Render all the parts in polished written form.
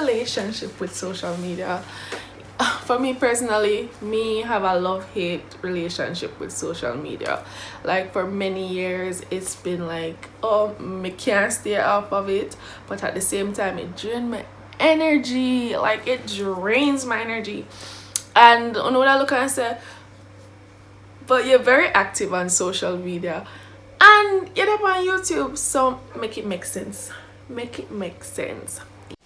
relationship with social media. For me personally, me have a love-hate relationship with social media. Like for many years it's been like, oh, me can't stay off of it, but at the same time it drains my energy. Like it drains my energy. And you know what I look at and say, but you're very active on social media and you're up on YouTube, so make it make sense. Make it make sense.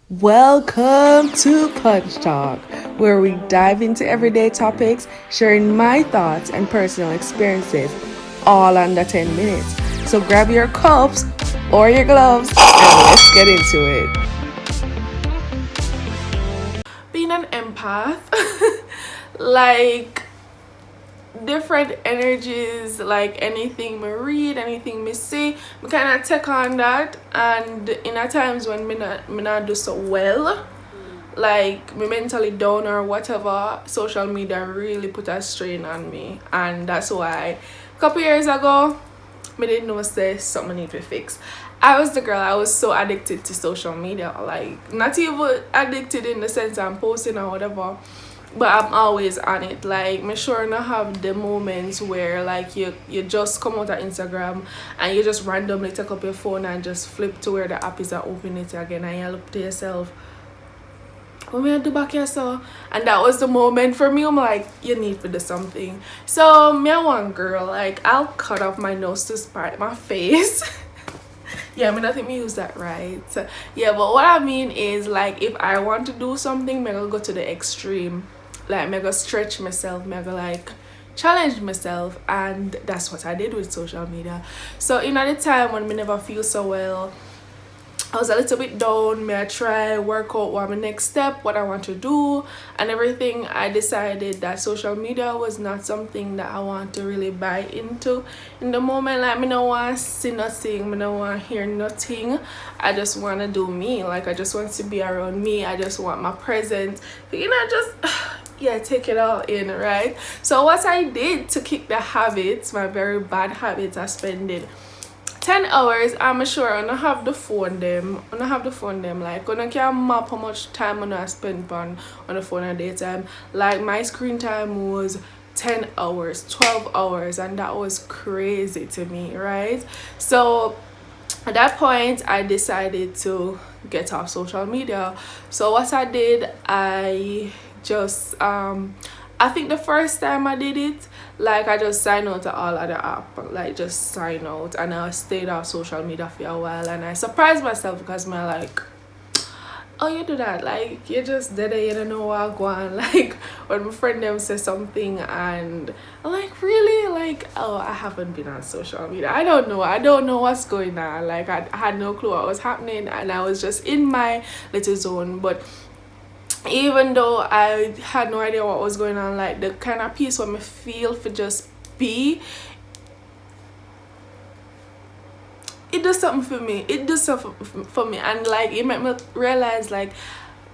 Welcome to Punch Talk, where we dive into everyday topics, sharing my thoughts and personal experiences, all under 10 minutes. So grab your cups or your gloves and let's get into it. Being an empath, like different energies, like anything me read, anything me see, me kind of take on that. And in a times when me not do so well, like me mentally down or whatever, social media really put a strain on me. And that's why a couple years ago me didn't know say something need to fix. I was the girl, I was so addicted to social media, like not even addicted in the sense I'm posting or whatever, but I'm always on it. Like me sure not have the moments where like you just come out of Instagram and you just randomly take up your phone and just flip to where the app is and open it again and you look to yourself, what me I do back here so? And that was the moment for me. I'm like, you need to do something. So me a one girl, like I'll cut off my nose to spite my face. Yeah, I mean, I think me use that right. Yeah, but what I mean is like if I want to do something, I'm gonna go to the extreme. Like I'm gonna stretch myself, I'm gonna like challenge myself, and that's what I did with social media. So in at the time when me never feel so well, I was a little bit down. May I try work out what my next step, what I want to do and everything. I decided that social media was not something that I want to really buy into in the moment. Like me don't want to see nothing, me don't want to hear nothing. I just want to do me. Like I just want to be around me. I just want my presence, you know, just yeah, take it all in, right? So what I did to kick the habits, my very bad habits, I spending 10 hours. I'm sure I don't have the phone them. I don't have the phone them. Like I can map how much time I spend on the phone a daytime. Like my screen time was 10 hours, 12 hours, and that was crazy to me, right? So at that point I decided to get off social media. So what I did, I just I think the first time I did it, like I just signed out to all other app, like just sign out, and I stayed off social media for a while, and I surprised myself because I'm like, oh, you do that, like you just did it, you don't know what go on. Like when my friend them say something and I'm like, really? Like, oh, I haven't been on social media, I don't know what's going on. Like I had no clue what was happening and I was just in my little zone. But even though I had no idea what was going on, like the kind of peace what me feel for just be, it does something for me. It does something for me, and like it made me realize like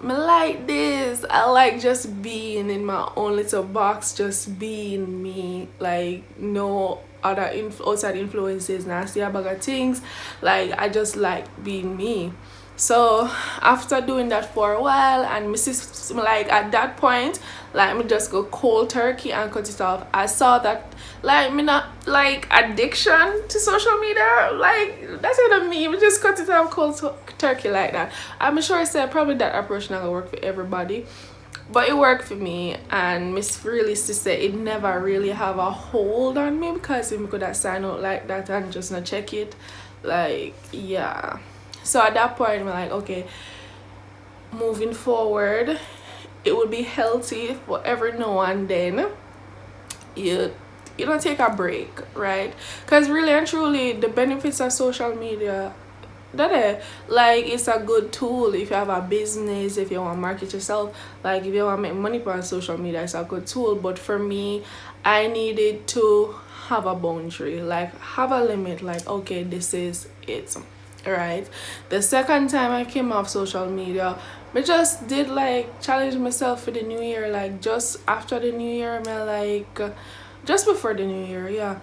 me like this. I like just being in my own little box, just being me, like no other outside influences, nasty bag of things. Like I just like being me. So after doing that for a while, and Mrs. like at that point, like me just go cold turkey and cut it off. I saw that like me not like addiction to social media, like that's what I mean. We just cut it off cold turkey like that. I'm sure I said probably that approach not gonna work for everybody, but it worked for me. And Miss really sister, it never really have a hold on me because if we could have sign out like that and just not check it, like yeah. So at that point I'm like, okay, moving forward it would be healthy for every now and then you don't take a break, right? Because really and truly the benefits of social media, that like it's a good tool if you have a business, if you want to market yourself, like if you want to make money on social media, it's a good tool. But for me, I needed to have a boundary, like have a limit, like okay, this is it, right? The second time I came off social media, I just did like challenge myself for the new year. Like just after the new year, I'm like just before the new year, yeah,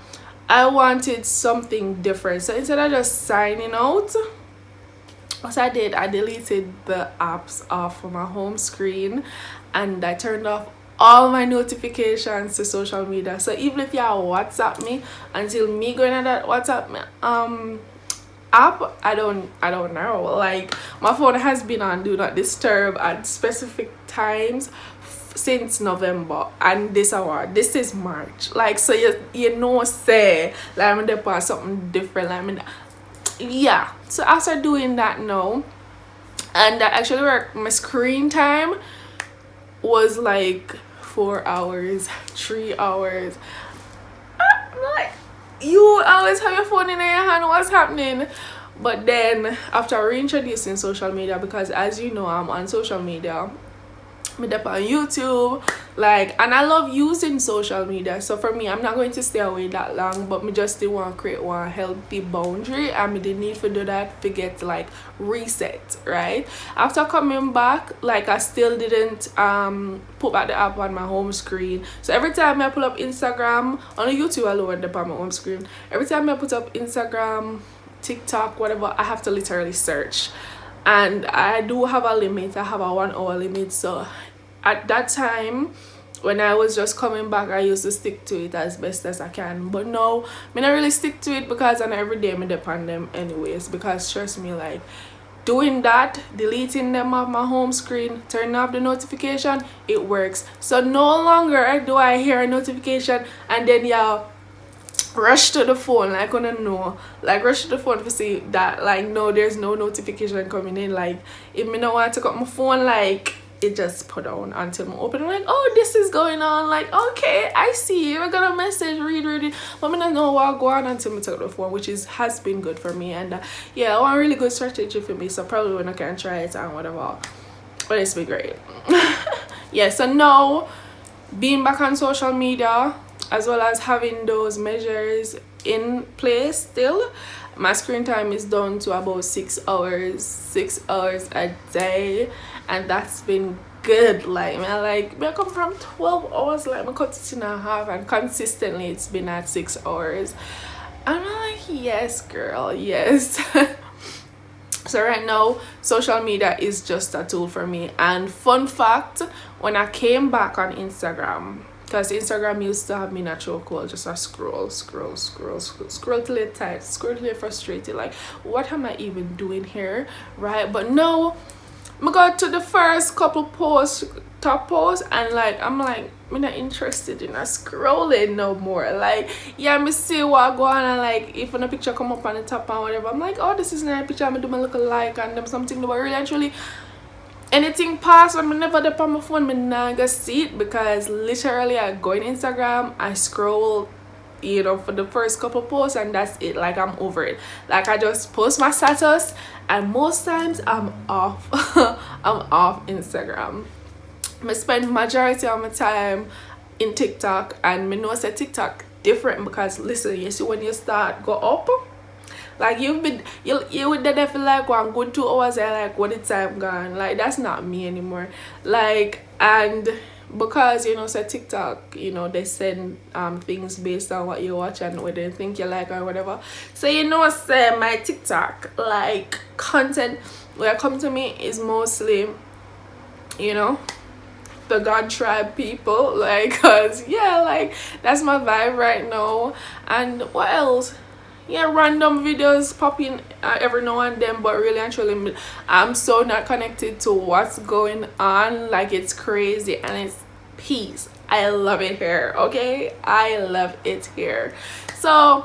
I wanted something different. So instead of just signing out, what I did, I deleted the apps off of my home screen, and I turned off all my notifications to social media. So even if you WhatsApp me, until me going on that WhatsApp app, I don't know. Like, my phone has been on do not disturb at specific times since November, and this is March. Like, so you know, say like I'm there for something different. Like, yeah. So after doing that now, and that actually worked, my screen time was like 4 hours, 3 hours. I'm like, you always have your phone in your hand, what's happening? But then after reintroducing social media, because as you know, I'm on social media, me up on YouTube, like, and I love using social media. So for me, I'm not going to stay away that long, but me just still want to create one healthy boundary, and me didn't need to do that to get like reset. Right after coming back, like, I still didn't put back the app on my home screen. So every time I pull up Instagram on YouTube alone, the on my home screen, every time I put up Instagram, TikTok, whatever, I have to literally search. And I do have a limit. I have a 1 hour limit. So at that time, when I was just coming back, I used to stick to it as best as I can. But now, I don't really stick to it, because on every day I depend on them anyways. Because trust me, like, doing that, deleting them off my home screen, turning off the notification, it works. So no longer do I hear a notification and then y'all rush to the phone, like, I don't know, like, rush to the phone to see that, like, no, there's no notification coming in. Like, if me don't want to take up my phone, like, it just put down until I open. I'm like, oh, this is going on, like, okay, I see you, I got a message, read it, but I don't know what go on until I take up the phone, which has been good for me. And yeah, one really good strategy for me, so probably when I can try it and whatever, but it's been great. Yeah, so now being back on social media, as well as having those measures in place, still my screen time is down to about 6 hours a day, and that's been good. Like, man, like, I come from 12 hours, like, I cut it in half, and consistently it's been at 6 hours. I'm like, yes girl, yes. So right now, social media is just a tool for me. And fun fact, when I came back on Instagram, because Instagram used to have me in a chokehold, just a scroll till it tired, scroll till it frustrated, like, what am I even doing here, right? But now I got to the first couple top posts, and like, I'm like, I'm not interested in scrolling no more. Like, yeah, me see what go on, and like, if a picture come up on the top and whatever, I'm like, oh, this is a nice picture, I'm do my look like, and them something, but really actually anything past when I never dip on my phone, I not gonna see it, because literally I go in Instagram, I scroll, you know, for the first couple posts, and that's it. Like, I'm over it. Like, I just post my status, and most times I'm off. I'm off Instagram. I spend majority of my time in TikTok, and I know I said TikTok different, because listen, you see, when you start go up, like, you would then feel like one good 2 hours and like, what the time gone. Like, that's not me anymore. Like, and because, you know, so TikTok, you know, they send things based on what you watch and what they think you like or whatever. So, you know, say my TikTok, like, content where come to me is mostly, you know, the God tribe people, like, cause yeah, like, that's my vibe right now. And what else? Yeah, random videos popping every now and then, but really and truly, I'm so not connected to what's going on. Like, it's crazy, and it's peace. I love it here, okay? I love it here. So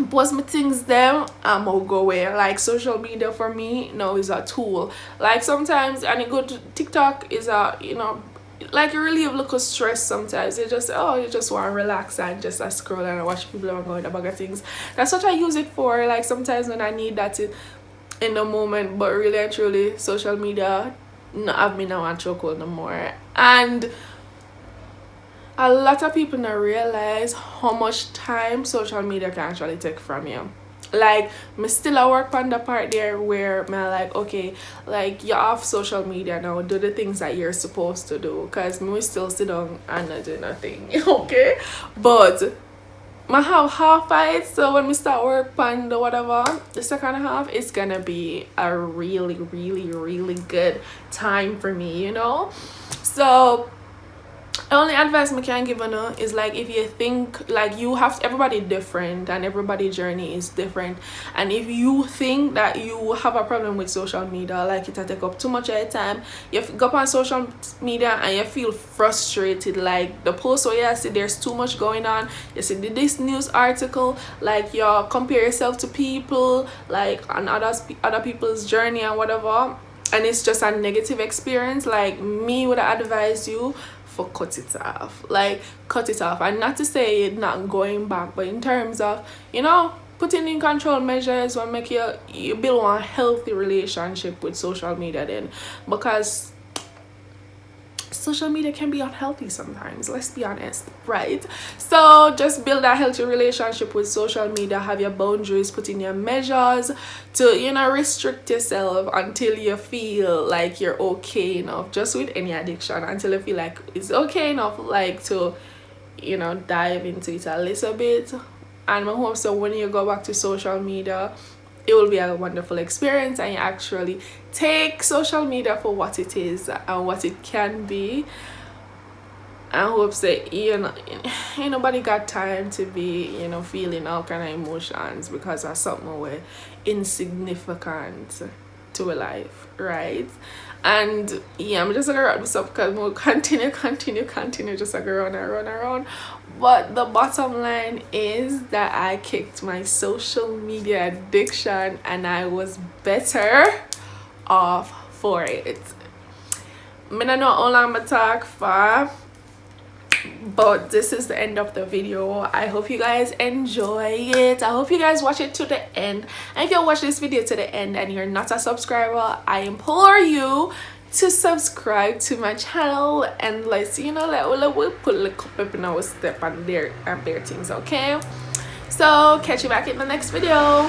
post my things them, I'm gonna go away. Like, social media for me now is a tool. Like, sometimes, and it go to TikTok is a, you know, like, you relieve look of stress sometimes. You just want to relax and just scroll and watch people and go in the bag of things. That's what I use it for. Like, sometimes when I need that in the moment, but really and truly, social media not have me now on chokehold no more. And a lot of people don't realize how much time social media can actually take from you. Like, me still I work on the part there where me like, okay, like, you're off social media now, do the things that you're supposed to do, because me still sit down and not do nothing. Okay, but I have half of it, so when we start work on the whatever the second half, it's gonna be a really really good time for me, you know. So the only advice I can give you is like, if you think like you have, everybody different and everybody journey is different, and if you think that you have a problem with social media, like it take up too much of your time, you go up on social media and you feel frustrated, like the post where you see there's too much going on, you see this news article, like you compare yourself to people like on other people's journey and whatever, and it's just a negative experience, like me would advise you for cut it off, like cut it off. And not to say it's not going back, but in terms of, you know, putting in control measures will make you build one healthy relationship with social media then, because social media can be unhealthy sometimes, let's be honest, right? So just build that healthy relationship with social media, have your boundaries, put in your measures to, you know, restrict yourself until you feel like you're okay enough, just with any addiction, until you feel like it's okay enough, like to, you know, dive into it a little bit. And I hope so when you go back to social media, it will be a wonderful experience and you actually take social media for what it is and what it can be. I hope that, you know, ain't nobody got time to be, you know, feeling all kind of emotions because of something where insignificant to a life, right? And yeah, I'm just gonna wrap this up because we'll continue just like around. But the bottom line is that I kicked my social media addiction and I was better off for it. I don't know how long I'm talk for, but this is the end of the video. I hope you guys enjoy it. I hope you guys watch it to the end, and if you watch this video to the end and you're not a subscriber, I implore you to subscribe to my channel, and let's, you know, we'll put a couple up in our step and their things, okay? So catch you back in the next video.